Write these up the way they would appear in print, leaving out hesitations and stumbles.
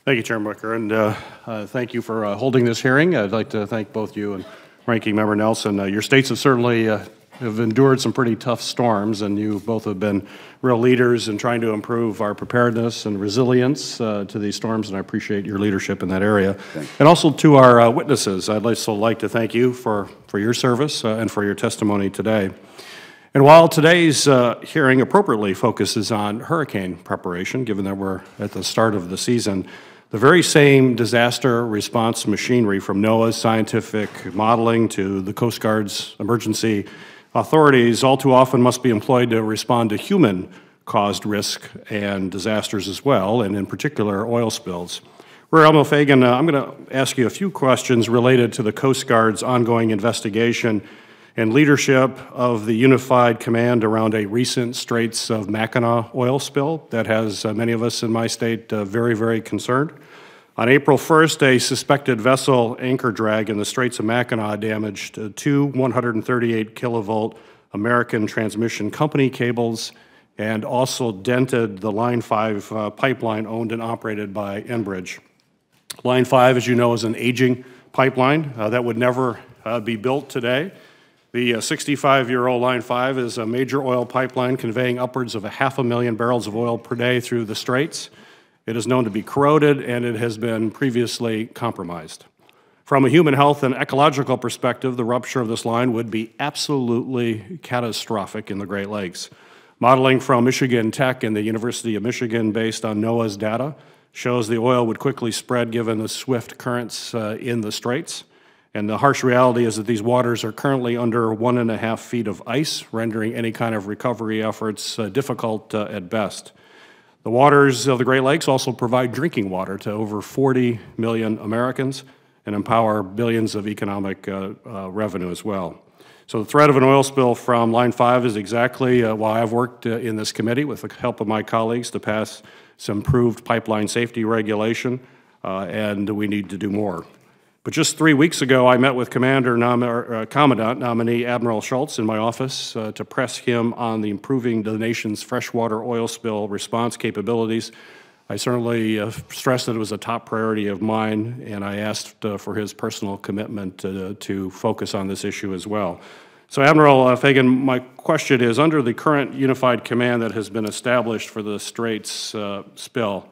Thank you, Chairman Wicker, and thank you for holding this hearing. I'd like to thank both you and Ranking Member Nelson. Your states have certainly have endured some pretty tough storms, and you both have been real leaders in trying to improve our preparedness and resilience to these storms, and I appreciate your leadership in that area. And also to our witnesses, I'd also like to thank you for your service and for your testimony today. And while today's hearing appropriately focuses on hurricane preparation, given that we're at the start of the season, the very same disaster response machinery, from NOAA's scientific modeling to the Coast Guard's emergency authorities, all too often must be employed to respond to human-caused risk and disasters as well, and in particular oil spills. Rear Admiral Fagan, I'm going to ask you a few questions related to the Coast Guard's ongoing investigation and leadership of the Unified Command around a recent Straits of Mackinac oil spill that has many of us in my state very, very concerned. On April 1st, a suspected vessel anchor drag in the Straits of Mackinac damaged two 138 kilovolt American Transmission Company cables and also dented the Line 5 pipeline owned and operated by Enbridge. Line 5, as you know, is an aging pipeline that would never be built today. The 65-year-old Line 5 is a major oil pipeline conveying upwards of 500,000 barrels of oil per day through the Straits. It is known to be corroded, and it has been previously compromised. From a human health and ecological perspective, the rupture of this line would be absolutely catastrophic in the Great Lakes. Modeling from Michigan Tech and the University of Michigan, based on NOAA's data, shows the oil would quickly spread given the swift currents in the Straits. And the harsh reality is that these waters are currently under 1.5 feet of ice, rendering any kind of recovery efforts difficult at best. The waters of the Great Lakes also provide drinking water to over 40 million Americans and empower billions of economic revenue as well. So the threat of an oil spill from Line 5 is exactly why I've worked in this committee with the help of my colleagues to pass some improved pipeline safety regulation, and we need to do more. But just 3 weeks ago, I met with Commandant nominee Admiral Schultz in my office to press him on the improving the nation's freshwater oil spill response capabilities. I certainly stressed that it was a top priority of mine, and I asked for his personal commitment to focus on this issue as well. So, Admiral Fagan, my question is, under the current unified command that has been established for the Straits spill,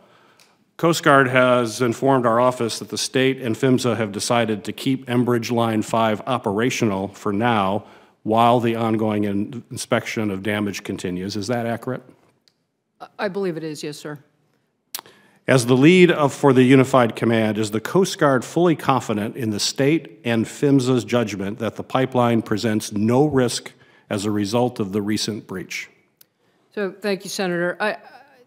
Coast Guard has informed our office that the state and PHMSA have decided to keep Enbridge Line 5 operational for now while the ongoing inspection of damage continues. Is that accurate? I believe it is, yes, sir. As the lead for the Unified Command, is the Coast Guard fully confident in the state and PHMSA's judgment that the pipeline presents no risk as a result of the recent breach? So, thank you, Senator.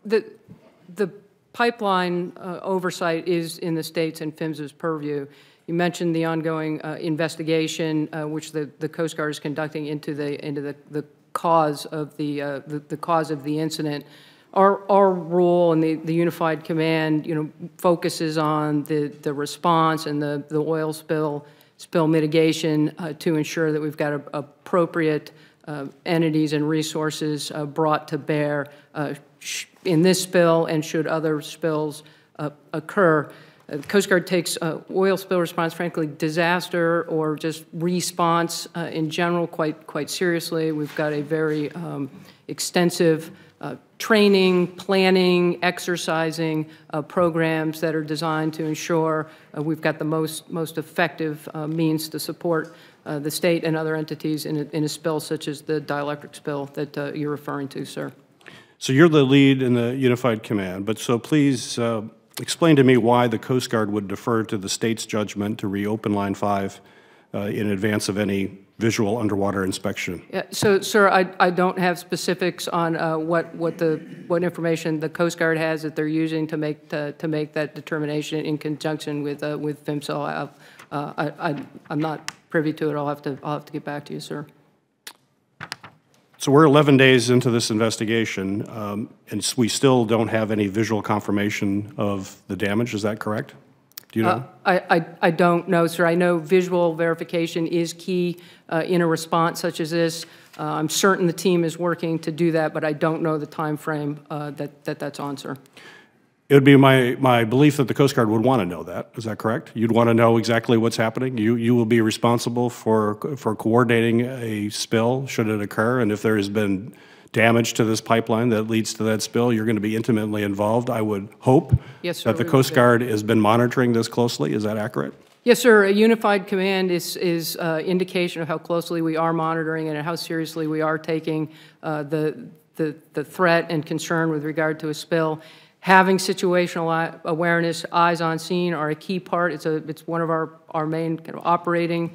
The pipeline oversight is in the state's and PHMSA's purview. You mentioned the ongoing investigation, which the Coast Guard is conducting into the cause of the cause of the incident. Our role in the Unified Command, focuses on the response and the oil spill mitigation to ensure that we've got appropriate entities and resources brought to bear in this spill and should other spills occur. The Coast Guard takes oil spill response, frankly, disaster or just response in general quite seriously. We've got a very extensive training, planning, exercising programs that are designed to ensure we've got the most effective means to support the state and other entities in a spill such as the dielectric spill that you're referring to, sir. So you're the lead in the Unified Command, but so please explain to me why the Coast Guard would defer to the state's judgment to reopen Line 5 in advance of any visual underwater inspection. Yeah, so, sir, I don't have specifics on what information the Coast Guard has that they're using to make that determination in conjunction with PHMSA. I'm not privy to it. I'll have to get back to you, sir. So we're 11 days into this investigation, and we still don't have any visual confirmation of the damage. Is that correct? Do you know? I don't know, sir. I know visual verification is key in a response such as this. I'm certain the team is working to do that, but I don't know the time frame that's on, sir. It would be my belief that the Coast Guard would want to know that. Is that correct? You'd want to know exactly what's happening? You will be responsible for coordinating a spill should it occur, and if there has been damage to this pipeline that leads to that spill, you're going to be intimately involved. I would hope Yes, sir, that the we Coast will be. Guard has been monitoring this closely. Is that accurate? Yes, sir. A unified command is indication of how closely we are monitoring and how seriously we are taking the threat and concern with regard to a spill. Having situational awareness, eyes on scene, are a key part. It's one of our main kind of operating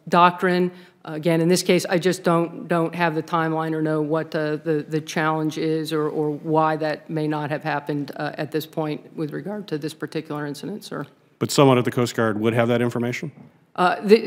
doctrine. Again, in this case, I just don't have the timeline or know what the challenge is or why that may not have happened at this point with regard to this particular incident, sir. But someone at the Coast Guard would have that information?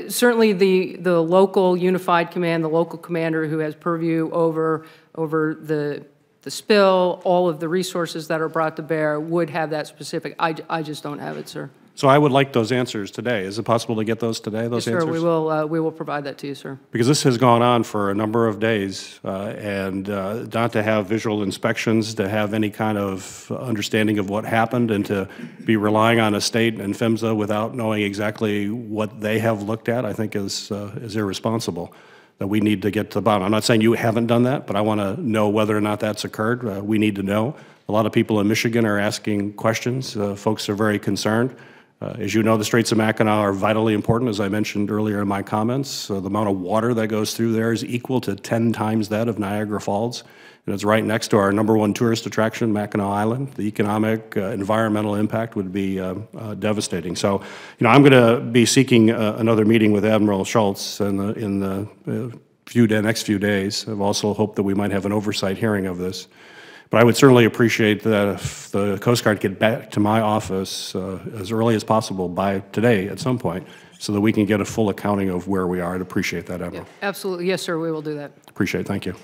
Certainly the local unified command, the local commander who has purview over the spill, all of the resources that are brought to bear would have that specific. I just don't have it, sir. So I would like those answers today. Is it possible to get those today, those Yes, sir, answers? we will provide that to you, sir. Because this has gone on for a number of days, and not to have visual inspections, to have any kind of understanding of what happened, and to be relying on a state and PHMSA without knowing exactly what they have looked at, I think is irresponsible. That we need to get to the bottom. I'm not saying you haven't done that, but I want to know whether or not that's occurred. We need to know. A lot of people in Michigan are asking questions. Folks are very concerned. As you know, the Straits of Mackinac are vitally important, as I mentioned earlier in my comments. The amount of water that goes through there is equal to 10 times that of Niagara Falls. And it's right next to our #1 tourist attraction, Mackinac Island. The economic, environmental impact would be devastating. So, I'm going to be seeking another meeting with Admiral Schultz in the next few days. I've also hoped that we might have an oversight hearing of this. But I would certainly appreciate that if the Coast Guard get back to my office as early as possible by today at some point so that we can get a full accounting of where we are. I'd appreciate that, Admiral. Absolutely. Yes, sir, we will do that. Appreciate it. Thank you.